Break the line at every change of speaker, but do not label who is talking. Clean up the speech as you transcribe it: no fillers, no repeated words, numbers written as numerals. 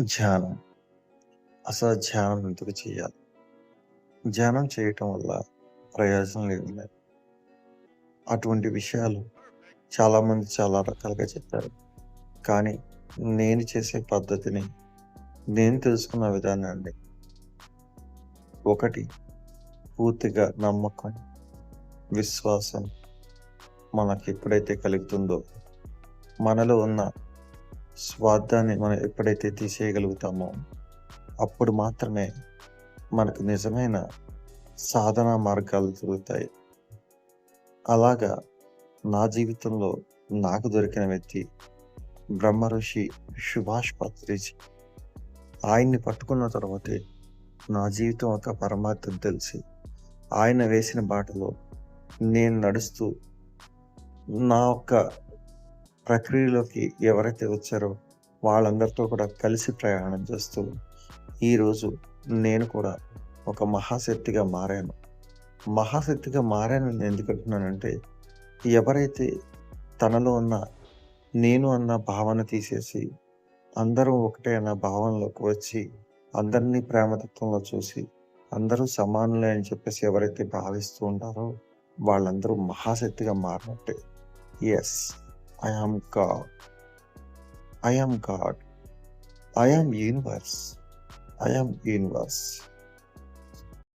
ధ్యానం. అసలు ధ్యానం ఎందుకు చేయాలి? ధ్యానం చేయటం వల్ల ప్రయోజనాలేమున్నాయి? అటువంటి విషయాలు చాలామంది చాలా రకాలుగా చెప్పారు. కానీ నేను చేసే పద్ధతిని, నేను తెలుసుకున్న విధానాన్ని ఒకటి పూర్తిగా నమ్మకం, విశ్వాసం మనకెప్పుడైతే కలుగుతుందో, మనలో ఉన్న స్వార్థాన్ని మనం ఎప్పుడైతే తీసేయగలుగుతామో, అప్పుడు మాత్రమే మనకు నిజమైన సాధనా మార్గాలు దొరుకుతాయి. అలాగా నా జీవితంలో నాకు దొరికిన వ్యక్తి బ్రహ్మర్షి సుభాష్ పత్రిజీ. ఆయన్ని పట్టుకున్న తర్వాతే నా జీవితం ఒక పరమార్థం తెలిసి, ఆయన వేసిన బాటలో నేను నడుస్తూ నా యొక్క ప్రక్రియలోకి ఎవరైతే వచ్చారో వాళ్ళందరితో కూడా కలిసి ప్రయాణం చేస్తూ ఈరోజు నేను కూడా ఒక మహాశక్తిగా మారాను. మహాశక్తిగా మారానని ఎందుకంటున్నానంటే, ఎవరైతే తనలో ఉన్న నేను అన్న భావన తీసేసి అందరూ ఒకటే అన్న భావనలోకి వచ్చి అందరినీ ప్రేమతత్వంలో చూసి అందరూ సమానులే అని చెప్పేసి ఎవరైతే భావిస్తూ ఉంటారో వాళ్ళందరూ మహాశక్తిగా మారినట్టే. Yes, I am God. I am God. I am universe. I am universe.